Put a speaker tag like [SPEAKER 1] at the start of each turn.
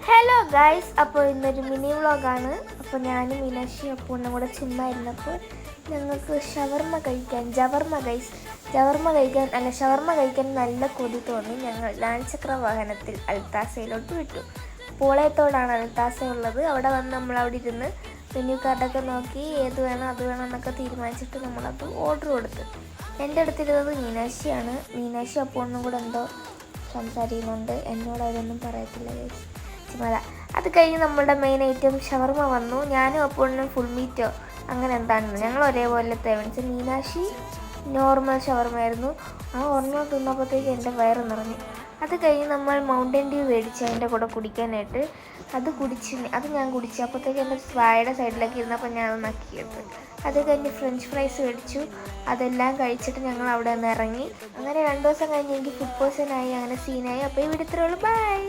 [SPEAKER 1] Hello guys, അപ്പോൾ ഇന്നൊരു mini വ്ളോഗാണ്. അപ്പോൾ ഞാനും മീനാക്ഷിയും അപ്പൂണ്ണും കൂടെ ചുമ്മാ ഇരുന്നപ്പോൾ ഞങ്ങൾക്ക് ഷവർമ്മ കഴിക്കാൻ നല്ല കൊതി തോന്നി. ഞങ്ങൾ ലാൻചക്ര വാഹനത്തിൽ അൽത്താസയിലോട്ട് വിട്ടു. പോളയത്തോടാണ് അൽത്താസ ഉള്ളത്. അവിടെ വന്ന് നമ്മളവിടെ ഇരുന്ന് മെനു കാർഡൊക്കെ നോക്കി ഏത് വേണം അത് വേണം എന്നൊക്കെ തീരുമാനിച്ചിട്ട് നമ്മളത് ഓർഡർ കൊടുത്തു. എൻ്റെ അടുത്തിരുന്നത് മീനാക്ഷിയാണ്. മീനാക്ഷി അപ്പൂണ്ണും കൂടെ എന്തോ സംസാരിക്കുന്നുണ്ട്. എന്നോട് അതൊന്നും പറയത്തില്ല ഗൈസ്, ചുമ്മാ. അത് കഴിഞ്ഞ് നമ്മളുടെ മെയിൻ ഐറ്റം ഷവർമ്മ വന്നു. ഞാനും അപ്പോഴും ഫുൾ മീറ്റോ അങ്ങനെ എന്താണെന്ന് ഞങ്ങൾ ഒരേപോലത്തെ മേടിച്ചു. മീനാക്ഷി നോർമൽ ഷവർമ്മയായിരുന്നു. ആ ഒരെണ്ണം തിന്നപ്പോഴത്തേക്ക് എൻ്റെ വയറ് നിറഞ്ഞു. അത് കഴിഞ്ഞ് നമ്മൾ മൗണ്ടൻ ഡ്യൂ മേടിച്ചു അതിൻ്റെ കൂടെ കുടിക്കാനായിട്ട്. അത് ഞാൻ കുടിച്ചു. അപ്പോഴത്തേക്ക് എൻ്റെ വായുടെ സൈഡിലേക്ക് ഇരുന്നപ്പോൾ ഞാൻ അത് നക്കിയെടുത്തു. അത് കഴിഞ്ഞ് ഫ്രഞ്ച് ഫ്രൈസ് മേടിച്ചു. അതെല്ലാം കഴിച്ചിട്ട് ഞങ്ങൾ അവിടെ നിന്ന് ഇറങ്ങി. അങ്ങനെ 2 ദിവസം കഴിഞ്ഞ് എനിക്ക് ഫുഡ് പോയ്സൺ ആയി, അങ്ങനെ സീനായി. അപ്പോൾ ഇവിടെ ഇത്രയുള്ളൂ. ബൈ.